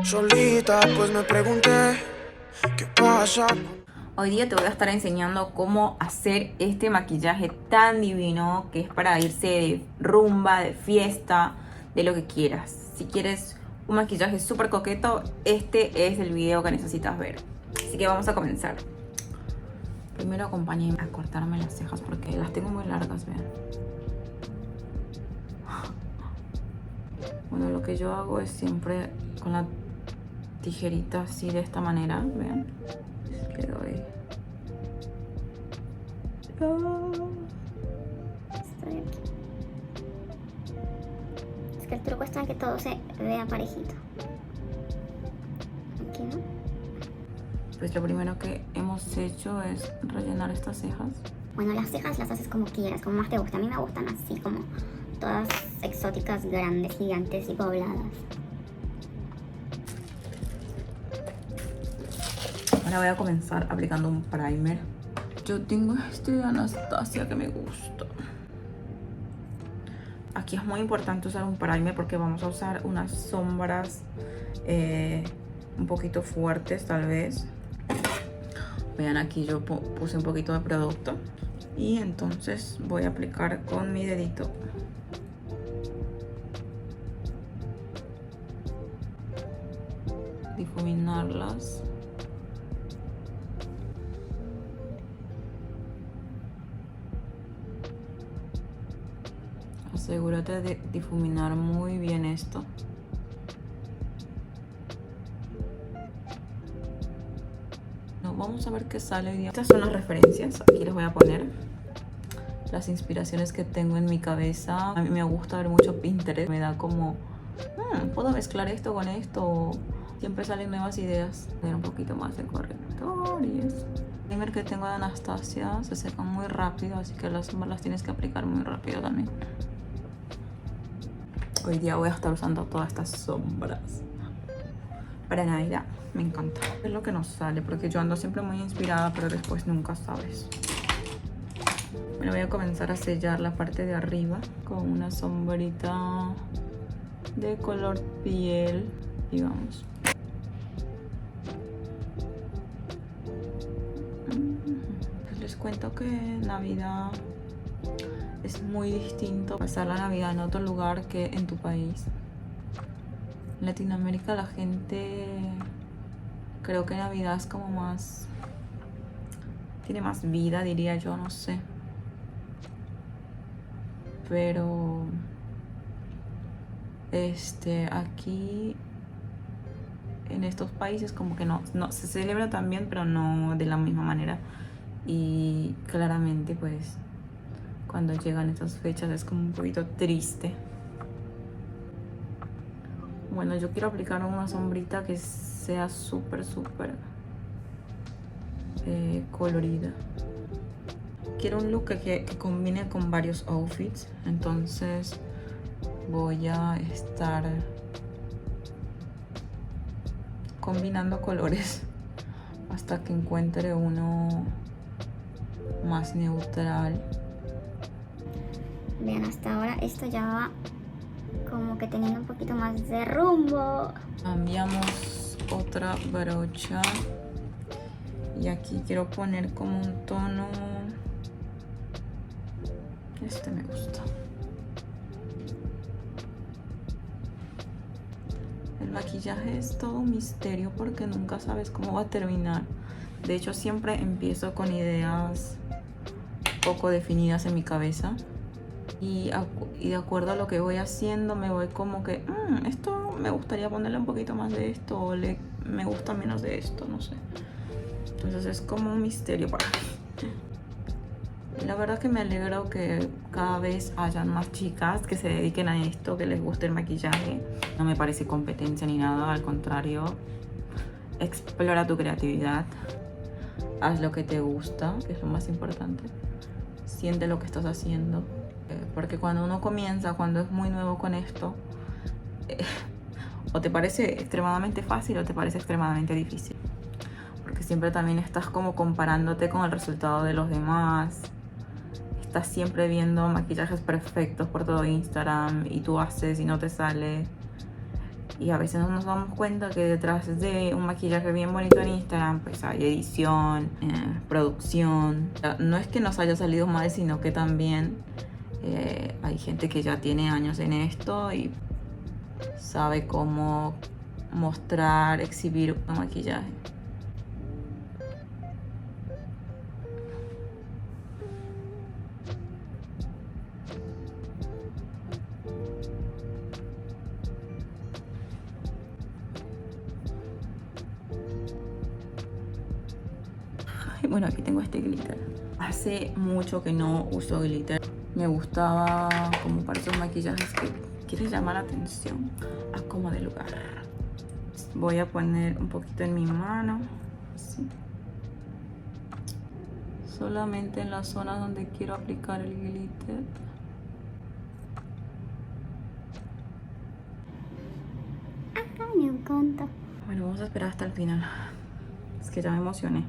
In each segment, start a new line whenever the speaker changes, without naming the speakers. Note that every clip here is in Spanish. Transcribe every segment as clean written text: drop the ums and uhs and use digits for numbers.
Solita, pues me pregunté qué pasa.
Hoy día te voy a estar enseñando cómo hacer este maquillaje tan divino que es para irse de rumba, de fiesta, de lo que quieras. Si quieres un maquillaje súper coqueto, este es el video que necesitas ver. Así que vamos a comenzar. Primero acompáñenme a cortarme las cejas porque las tengo muy largas, vean. Bueno, lo que yo hago es siempre con la tijerita así de esta manera, vean. Le doy.
Estoy aquí. Es que el truco está en que todo se vea parejito. Aquí, ¿no?
Pues lo primero que hemos hecho es rellenar estas cejas.
Bueno, las cejas las haces como quieras, como más te gusta. A mí me gustan así, como todas exóticas, grandes, gigantes y pobladas.
Ahora voy a comenzar aplicando un primer. Yo tengo este de Anastasia que me gusta. Aquí es muy importante usar un primer porque vamos a usar unas sombras un poquito fuertes tal vez. Vean, aquí yo puse un poquito de producto y entonces voy a aplicar con mi dedito. Difuminarlas. Asegúrate de difuminar muy bien esto. Vamos a ver qué sale hoy día. Estas son las referencias, aquí les voy a poner las inspiraciones que tengo en mi cabeza. A mí me gusta ver mucho Pinterest, me da como puedo mezclar esto con esto. Siempre salen nuevas ideas. Ver un poquito más de corrector y eso. El primer que tengo de Anastasia se secan muy rápido, así que las sombras las tienes que aplicar muy rápido también. Hoy día voy a estar usando todas estas sombras para Navidad. Me encanta. Es lo que nos sale, porque yo ando siempre muy inspirada, pero después nunca sabes. Bueno, voy a comenzar a sellar la parte de arriba con una sombrita de color piel. Y vamos. Pues les cuento que Navidad es muy distinto pasar la Navidad en otro lugar que en tu país. En Latinoamérica la gente, creo que Navidad es como más, tiene más vida, diría yo, no sé. Pero aquí en estos países como que no se celebra también, pero no de la misma manera. Y claramente pues cuando llegan estas fechas es como un poquito triste. Bueno, yo quiero aplicar una sombrita que sea súper colorida. Quiero un look que combine con varios outfits. Entonces voy a estar combinando colores hasta que encuentre uno más neutral.
Vean, hasta ahora esto ya va como que teniendo un poquito más de rumbo.
Cambiamos otra brocha y aquí quiero poner como un tono, este me gusta. El maquillaje es todo un misterio porque nunca sabes cómo va a terminar. De hecho, siempre empiezo con ideas poco definidas en mi cabeza. Y de acuerdo a lo que voy haciendo me voy como que esto me gustaría ponerle un poquito más de esto o me gusta menos de esto, no sé. Entonces es como un misterio para mí. La verdad que me alegro que cada vez hayan más chicas que se dediquen a esto, que les guste el maquillaje. No me parece competencia ni nada, al contrario. Explora tu creatividad, haz lo que te gusta, que es lo más importante. Siente lo que estás haciendo. Porque cuando uno comienza, cuando es muy nuevo con esto, o te parece extremadamente fácil o te parece extremadamente difícil. Porque siempre también estás como comparándote con el resultado de los demás. Estás siempre viendo maquillajes perfectos por todo Instagram y tú haces y no te sale. Y a veces no nos damos cuenta que detrás de un maquillaje bien bonito en Instagram, pues hay edición, producción. No es que nos haya salido mal, sino que también hay gente que ya tiene años en esto y sabe cómo mostrar, exhibir un maquillaje. Bueno, aquí tengo este glitter. Hace mucho que no uso glitter. Me gustaba como para esos maquillajes que quieres llamar la atención. A como de lugar. Voy a poner un poquito en mi mano. Así. Solamente en la zona donde quiero aplicar el glitter.
Ay, me encanta.
Bueno, vamos a esperar hasta el final. Es que ya me emocioné.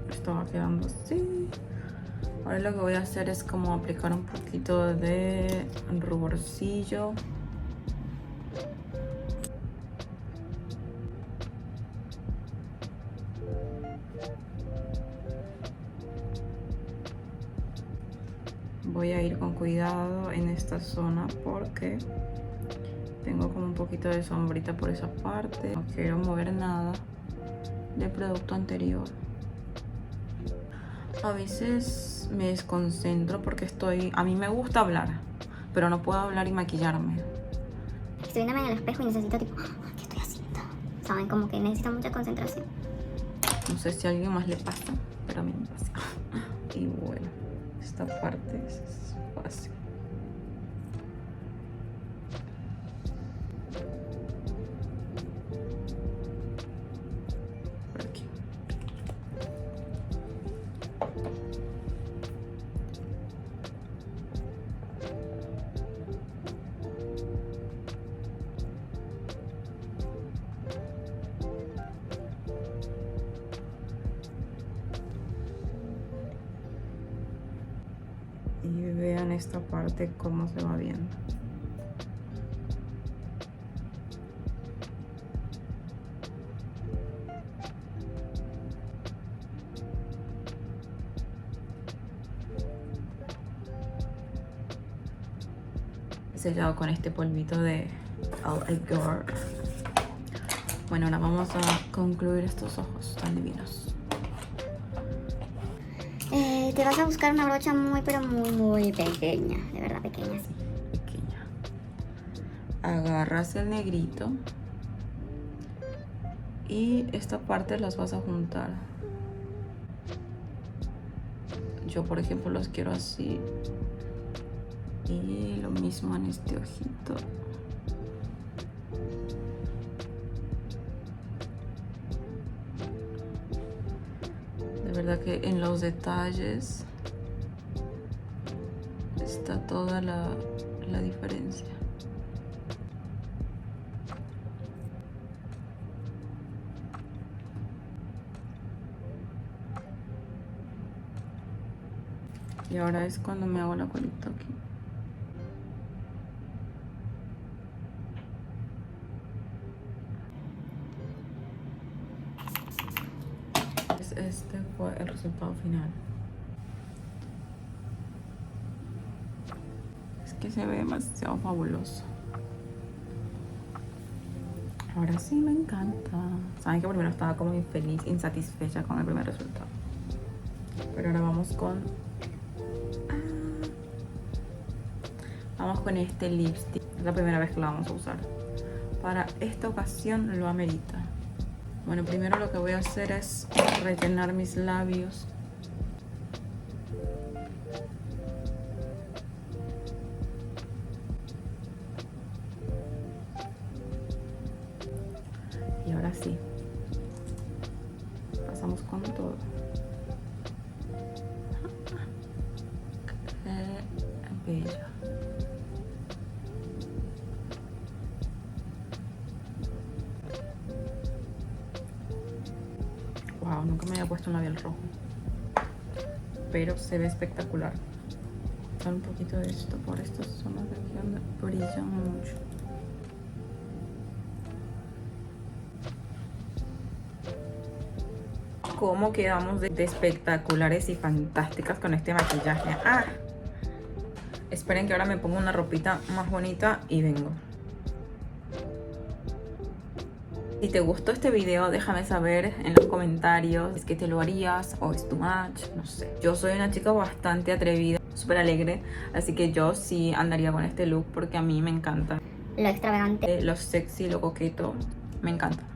Esto va quedando así. Ahora lo que voy a hacer es como aplicar un poquito de ruborcillo. Voy a ir con cuidado en esta zona porque tengo como un poquito de sombrita por esa parte. No quiero mover nada del producto anterior. A veces me desconcentro porque a mí me gusta hablar, pero no puedo hablar y maquillarme.
Estoy viéndome en el espejo y necesito tipo, ¿qué estoy haciendo? Saben, como que necesito mucha concentración.
No sé si a alguien más le pasa, pero a mí me pasa. Y bueno, esta parte es fácil. Por aquí. Y vean esta parte cómo se va viendo. Sellado con este polvito de All Igor. Bueno, ahora vamos a concluir estos ojos tan divinos.
Te vas a buscar una brocha muy, pero muy pequeña. De verdad, pequeña, sí.
Pequeña. Agarras el negrito y esta parte las vas a juntar. Yo, por ejemplo, los quiero así. Y lo mismo en este ojito. De verdad que en los detalles está toda la diferencia. Y ahora es cuando me hago la colita aquí. Este fue el resultado final. Es que se ve demasiado fabuloso. Ahora sí me encanta. Saben que primero estaba como infeliz, insatisfecha con el primer resultado. Pero ahora vamos con... Vamos con este lipstick. Es la primera vez que lo vamos a usar. Para esta ocasión lo amerita. Bueno, primero lo que voy a hacer es rellenar mis labios. Y ahora sí, pasamos con todo. ella. Wow, nunca me había puesto un labial rojo. Pero se ve espectacular. Dar un poquito de esto por estas zonas de aquí donde brillan mucho. ¿Cómo quedamos de espectaculares y fantásticas con este maquillaje? ¡Ah! Esperen que ahora me pongo una ropita más bonita y vengo. Si te gustó este video, déjame saber en los comentarios. ¿Es que te lo harías o es too much? No sé. Yo soy una chica bastante atrevida, súper alegre, así que yo sí andaría con este look porque a mí me encanta.
Lo extravagante.
Lo sexy, lo coqueto, me encanta.